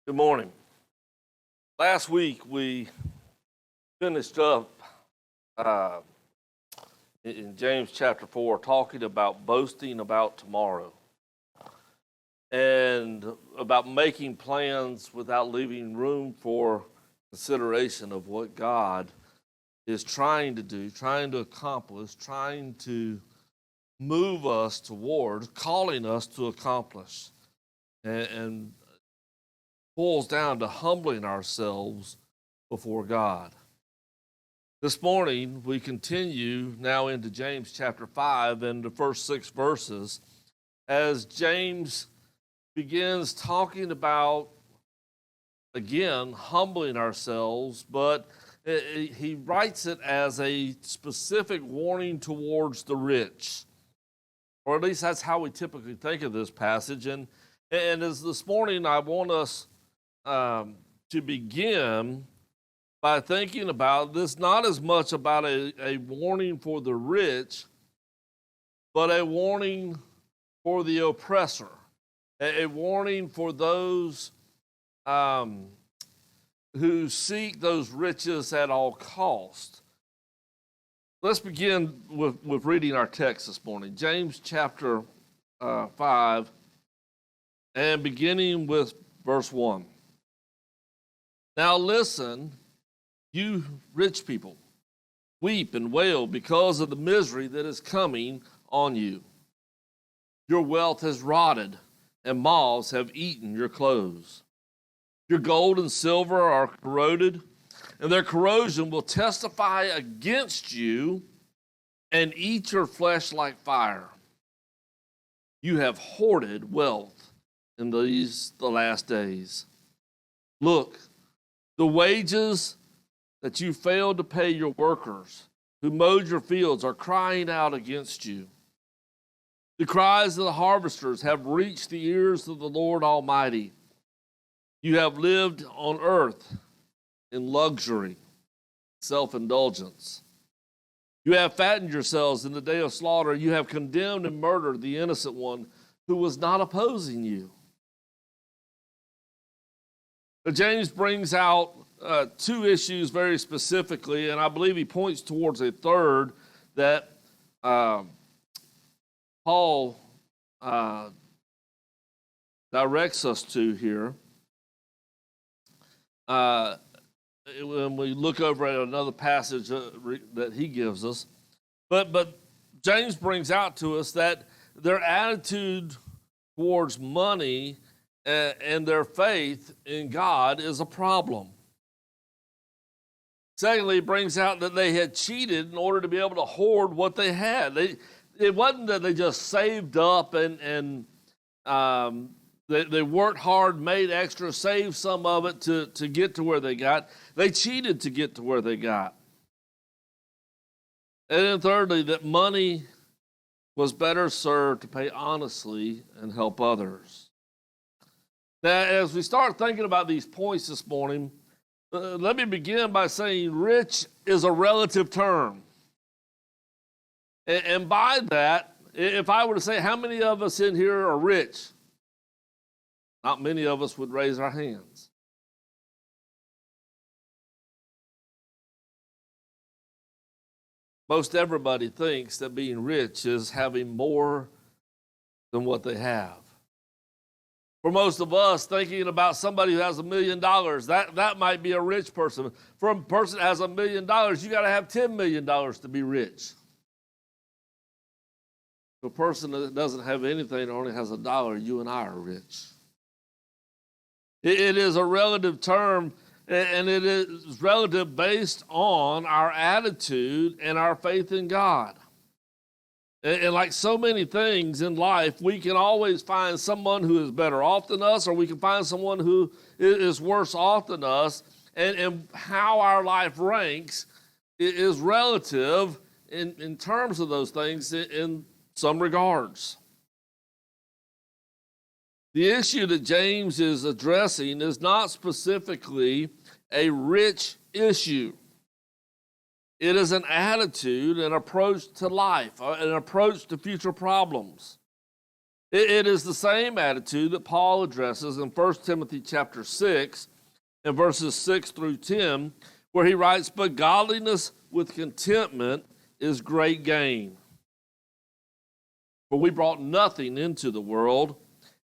Good morning. Last week we finished up uh, in James chapter 4 talking about boasting about tomorrow and about making plans without leaving room for consideration of what God is trying to do, trying to accomplish, trying to move us toward, calling us to accomplish. And boils down to humbling ourselves before God. This morning, we continue now into James chapter 5 and the first 6 verses as James begins talking about, again, humbling ourselves, but he writes it as a specific warning towards the rich. Or at least that's how we typically think of this passage. And as this morning, I want us to begin by thinking about this not as much about a warning for the rich, but a warning for the oppressor, a warning for those who seek those riches at all cost. Let's begin with reading our text this morning, James chapter 5, and beginning with verse 1. Now listen, you rich people, weep and wail because of the misery that is coming on you. Your wealth has rotted, and moths have eaten your clothes. Your gold and silver are corroded, and their corrosion will testify against you and eat your flesh like fire. You have hoarded wealth in the last days. Look, the wages that you failed to pay your workers who mowed your fields are crying out against you. The cries of the harvesters have reached the ears of the Lord Almighty. You have lived on earth in luxury, self-indulgence. You have fattened yourselves in the day of slaughter. You have condemned and murdered the innocent one who was not opposing you. James brings out two issues very specifically, and I believe he points towards a third that Paul directs us to here. When we look over at another passage that he gives us. But James brings out to us that their attitude towards money and their faith in God is a problem. Secondly, it brings out that they had cheated in order to be able to hoard what they had. It wasn't that they just saved up and they worked hard, made extra, saved some of it to get to where they got. They cheated to get to where they got. And then thirdly, that money was better served to pay honestly and help others. Now, as we start thinking about these points this morning, let me begin by saying rich is a relative term. And by that, if I were to say how many of us in here are rich, not many of us would raise our hands. Most everybody thinks that being rich is having more than what they have. For most of us, thinking about somebody who has $1 million, that might be a rich person. For a person that has $1 million, you got to have $10 million to be rich. For a person that doesn't have anything or only has $1, you and I are rich. It is a relative term, and it is relative based on our attitude and our faith in God. And like so many things in life, we can always find someone who is better off than us, or we can find someone who is worse off than us. And how our life ranks is relative in terms of those things in some regards. The issue that James is addressing is not specifically a rich issue. It is an attitude, an approach to life, an approach to future problems. It is the same attitude that Paul addresses in 1 Timothy chapter 6 and verses 6 through 10, where he writes, "But godliness with contentment is great gain. For we brought nothing into the world,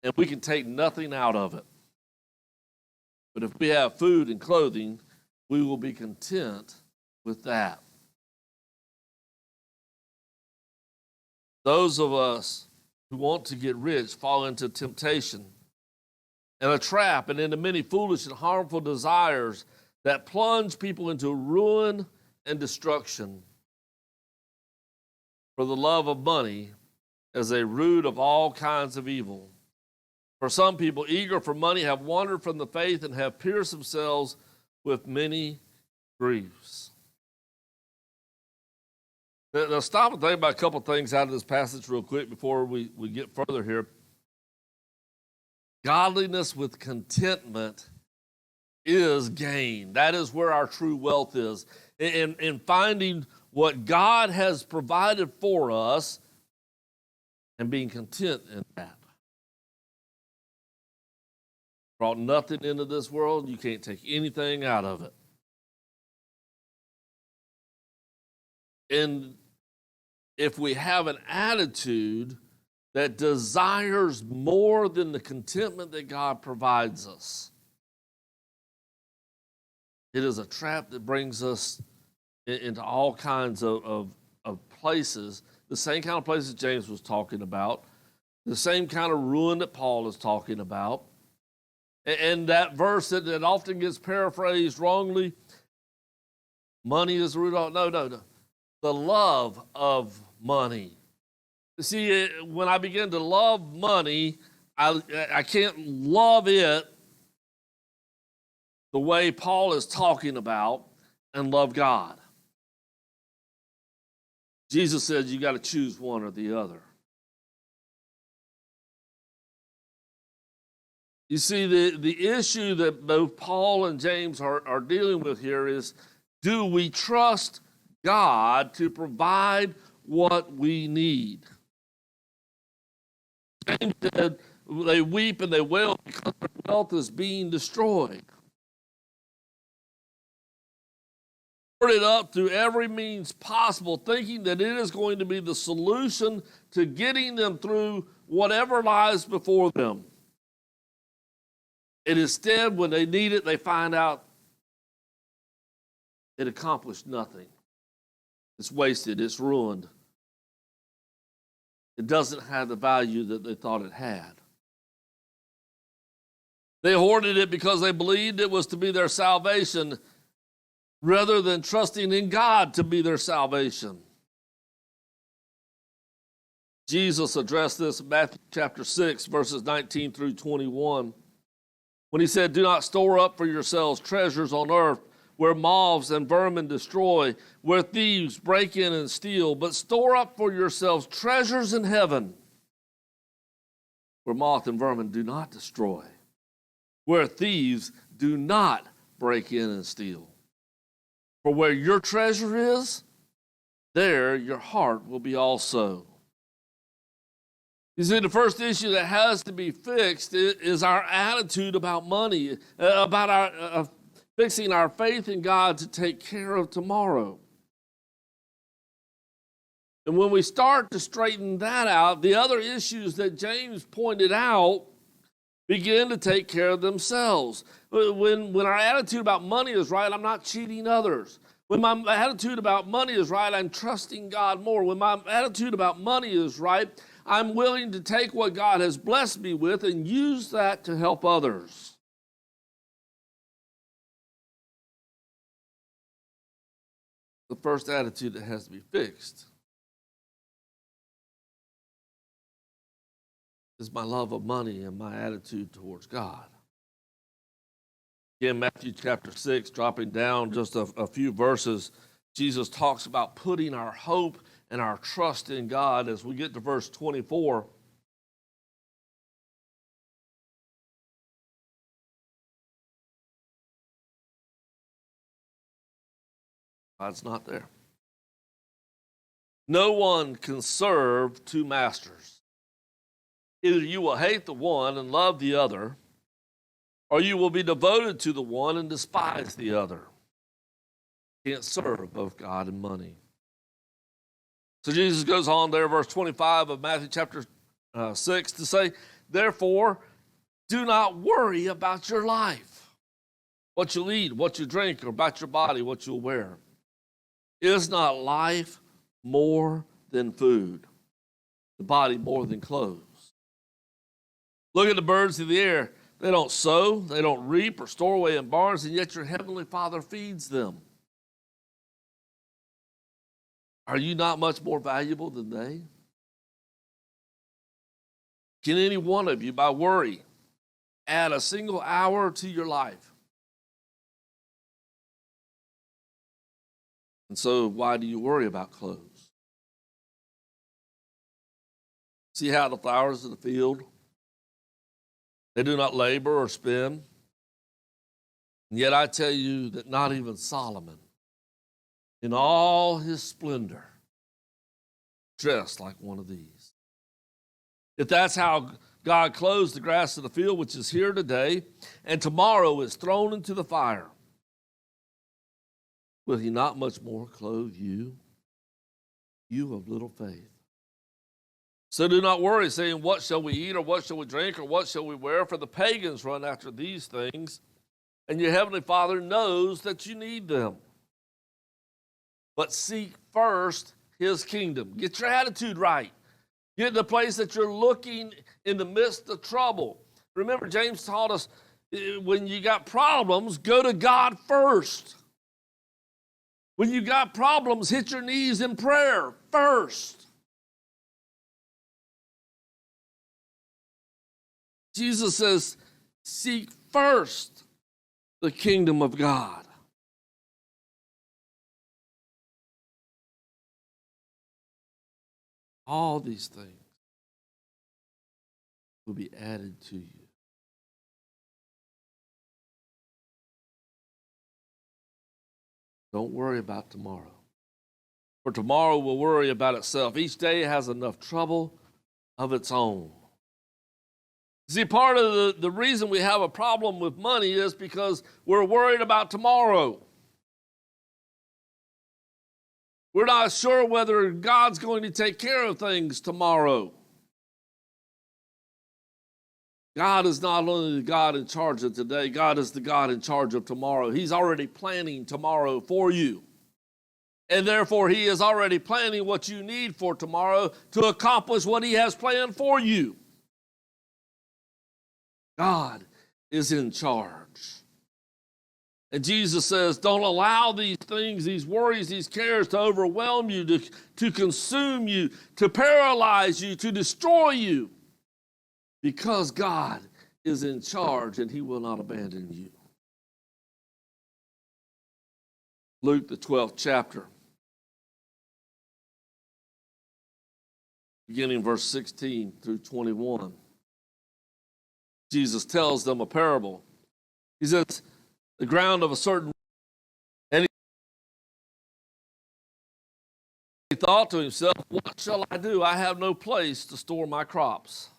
and we can take nothing out of it. But if we have food and clothing, we will be content with that." Those of us who want to get rich fall into temptation and a trap and into many foolish and harmful desires that plunge people into ruin and destruction. For the love of money is a root of all kinds of evil. For some people, eager for money, have wandered from the faith and have pierced themselves with many griefs. Now, stop and think about a couple things out of this passage real quick before we get further here. Godliness with contentment is gain. That is where our true wealth is. In finding what God has provided for us and being content in that. Brought nothing into this world, you can't take anything out of it. And if we have an attitude that desires more than the contentment that God provides us, it is a trap that brings us into all kinds of places, the same kind of places James was talking about, the same kind of ruin that Paul is talking about. And that verse that often gets paraphrased wrongly, money is the root of, no. The love of money. You see, when I begin to love money, I can't love it the way Paul is talking about and love God. Jesus says you got to choose one or the other. You see, the issue that both Paul and James are dealing with here is, do we trust God to provide what we need? James said they weep and they wail because their wealth is being destroyed. It up through every means possible, thinking that it is going to be the solution to getting them through whatever lies before them. And instead, when they need it, they find out it accomplished nothing. It's wasted, it's ruined. It doesn't have the value that they thought it had. They hoarded it because they believed it was to be their salvation, rather than trusting in God to be their salvation. Jesus addressed this in Matthew chapter 6, verses 19 through 21, when he said, "Do not store up for yourselves treasures on earth, where moths and vermin destroy, where thieves break in and steal, but store up for yourselves treasures in heaven, where moth and vermin do not destroy, where thieves do not break in and steal. For where your treasure is, there your heart will be also." You see, the first issue that has to be fixed is our attitude about money, about our fixing our faith in God to take care of tomorrow. And when we start to straighten that out, the other issues that James pointed out begin to take care of themselves. When our attitude about money is right, I'm not cheating others. When my attitude about money is right, I'm trusting God more. When my attitude about money is right, I'm willing to take what God has blessed me with and use that to help others. The first attitude that has to be fixed is my love of money and my attitude towards God. Again, Matthew chapter 6, dropping down just a few verses, Jesus talks about putting our hope and our trust in God. As we get to verse 24, God's not there. No one can serve two masters. Either you will hate the one and love the other, or you will be devoted to the one and despise the other. You can't serve both God and money. So Jesus goes on there, verse 25 of Matthew chapter 6, to say, therefore, do not worry about your life, what you'll eat, what you drink, or about your body, what you'll wear. Is not life more than food, the body more than clothes? Look at the birds of the air. They don't sow, they don't reap or store away in barns, and yet your heavenly Father feeds them. Are you not much more valuable than they? Can any one of you, by worry, add a single hour to your life? And so why do you worry about clothes? See how the flowers of the field, they do not labor or spin. And yet I tell you that not even Solomon, in all his splendor, dressed like one of these. If that's how God clothes the grass of the field, which is here today, and tomorrow is thrown into the fire, will he not much more clothe you, you of little faith? So do not worry, saying, what shall we eat, or what shall we drink, or what shall we wear? For the pagans run after these things, and your heavenly Father knows that you need them. But seek first his kingdom. Get your attitude right. Get in the place that you're looking in the midst of trouble. Remember, James taught us, when you got problems, go to God first. When you got problems, hit your knees in prayer first. Jesus says, seek first the kingdom of God. All these things will be added to you. Don't worry about tomorrow, for tomorrow will worry about itself. Each day has enough trouble of its own. See, part of the reason we have a problem with money is because we're worried about tomorrow. We're not sure whether God's going to take care of things tomorrow. God is not only the God in charge of today, God is the God in charge of tomorrow. He's already planning tomorrow for you. And therefore, he is already planning what you need for tomorrow to accomplish what he has planned for you. God is in charge. And Jesus says, don't allow these things, these worries, these cares to overwhelm you, to consume you, to paralyze you, to destroy you. Because God is in charge and he will not abandon you. Luke, the 12th chapter, beginning verse 16 through 21. Jesus tells them a parable. He says, the ground of a certain, and he thought to himself, what shall I do? I have no place to store my crops.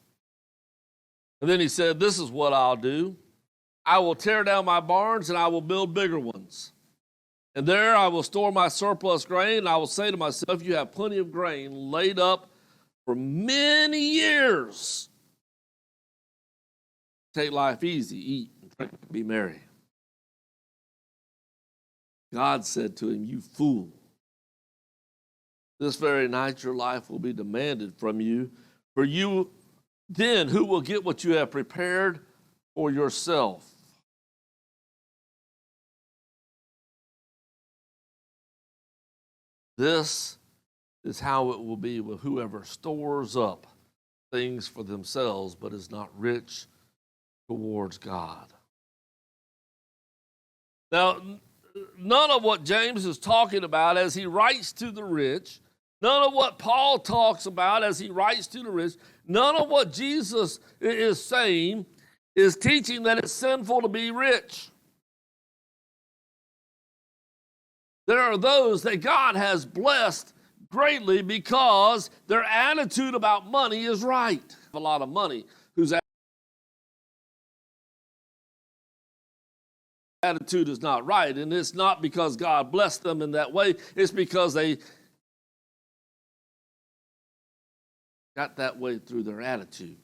And then he said, this is what I'll do. I will tear down my barns and I will build bigger ones. And there I will store my surplus grain, and I will say to myself, you have plenty of grain laid up for many years. Take life easy, eat, and drink, be merry. God said to him, you fool. This very night your life will be demanded from you. For you then who will get what you have prepared for yourself? This is how it will be with whoever stores up things for themselves, but is not rich towards God. Now, none of what James is talking about as he writes to the rich, none of what Paul talks about as he writes to the rich, none of what Jesus is saying is teaching that it's sinful to be rich. There are those that God has blessed greatly because their attitude about money is right. A lot of money whose attitude is not right, and it's not because God blessed them in that way, it's because they got that way through their attitude.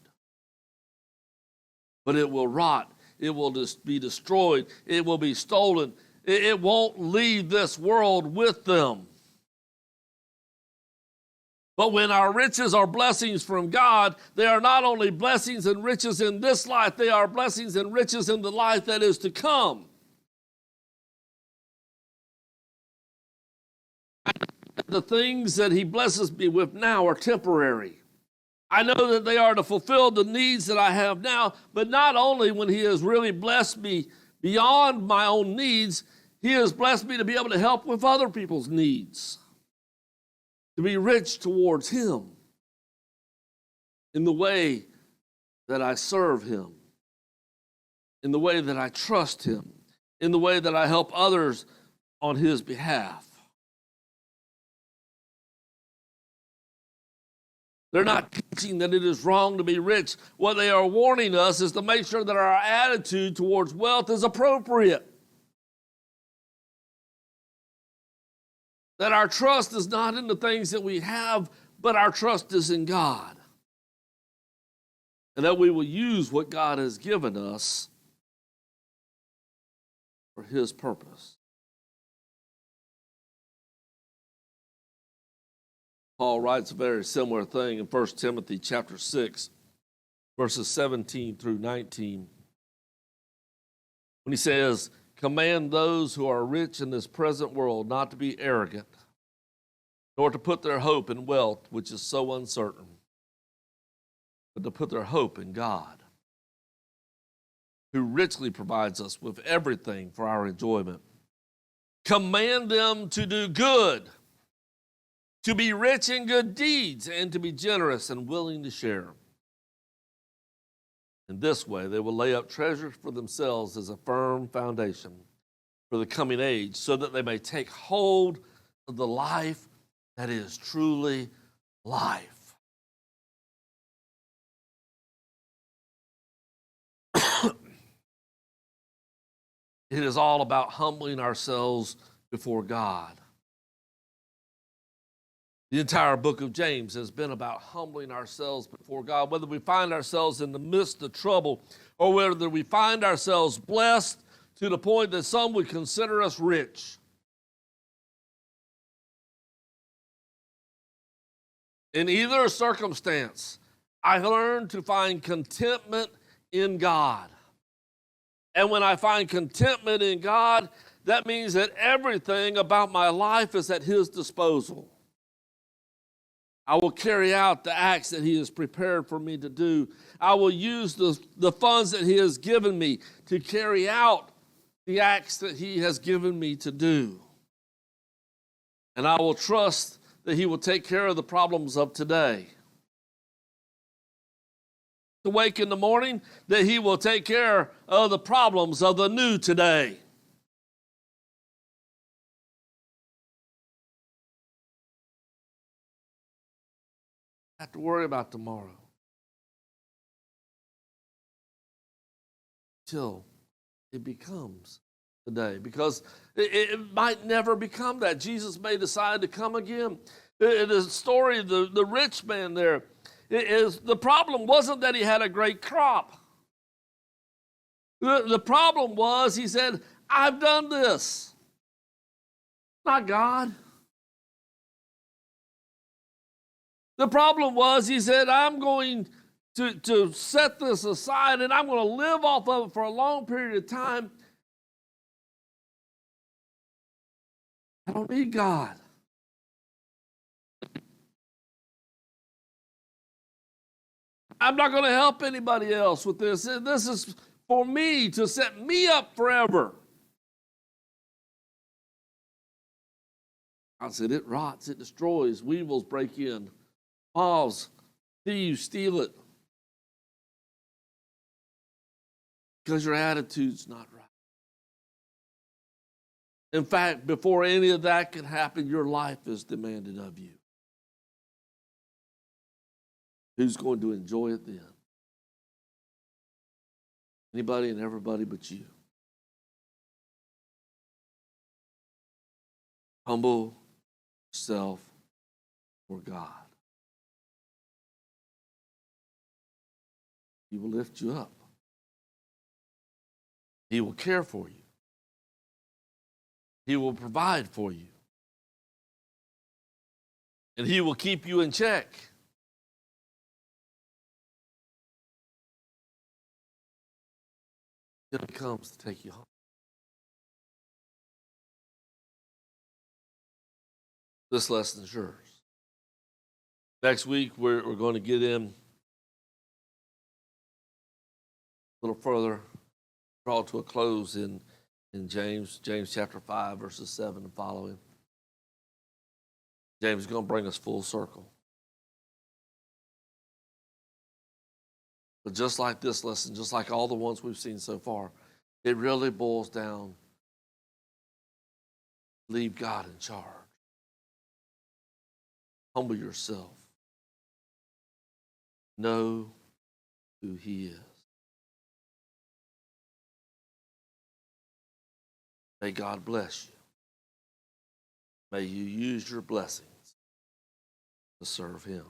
But it will rot, it will just be destroyed, it will be stolen, it won't leave this world with them. But when our riches are blessings from God, they are not only blessings and riches in this life, they are blessings and riches in the life that is to come. The things that he blesses me with now are temporary. I know that they are to fulfill the needs that I have now, but not only when he has really blessed me beyond my own needs, he has blessed me to be able to help with other people's needs, to be rich towards him in the way that I serve him, in the way that I trust him, in the way that I help others on his behalf. They're not teaching that it is wrong to be rich. What they are warning us is to make sure that our attitude towards wealth is appropriate. That our trust is not in the things that we have, but our trust is in God. And that we will use what God has given us for his purpose. Paul writes a very similar thing in 1 Timothy chapter 6, verses 17 through 19. When he says, "Command those who are rich in this present world not to be arrogant, nor to put their hope in wealth, which is so uncertain, but to put their hope in God, who richly provides us with everything for our enjoyment. Command them to do good, to be rich in good deeds, and to be generous and willing to share. In this way, they will lay up treasures for themselves as a firm foundation for the coming age, so that they may take hold of the life that is truly life." It is all about humbling ourselves before God. The entire book of James has been about humbling ourselves before God, whether we find ourselves in the midst of trouble or whether we find ourselves blessed to the point that some would consider us rich. In either circumstance, I learned to find contentment in God. And when I find contentment in God, that means that everything about my life is at his disposal. I will carry out the acts that he has prepared for me to do. I will use the funds that he has given me to carry out the acts that he has given me to do. And I will trust that he will take care of the problems of today. To wake in the morning, that he will take care of the problems of the new today. Have to worry about tomorrow till it becomes today, because it might never become that. Jesus may decide to come again. The story of the rich man there is the problem wasn't that he had a great crop. The problem was he said, "I've done this." Not God. The problem was, he said, "I'm going to set this aside and I'm going to live off of it for a long period of time. I don't need God." I'm not going to help anybody else with this. This is for me to set me up forever. I said, it rots, it destroys, weevils break in. Moths, thieves steal it. Because your attitude's not right. In fact, before any of that can happen, your life is demanded of you. Who's going to enjoy it then? Anybody and everybody but you. Humble yourself for God. He will lift you up. He will care for you. He will provide for you. And He will keep you in check. Till He comes to take you home. This lesson is yours. Next week, we're going to get in a little further, draw to a close in James chapter 5, verses 7 and following. James is going to bring us full circle. But just like this lesson, just like all the ones we've seen so far, it really boils down, leave God in charge. Humble yourself. Know who He is. May God bless you. May you use your blessings to serve Him.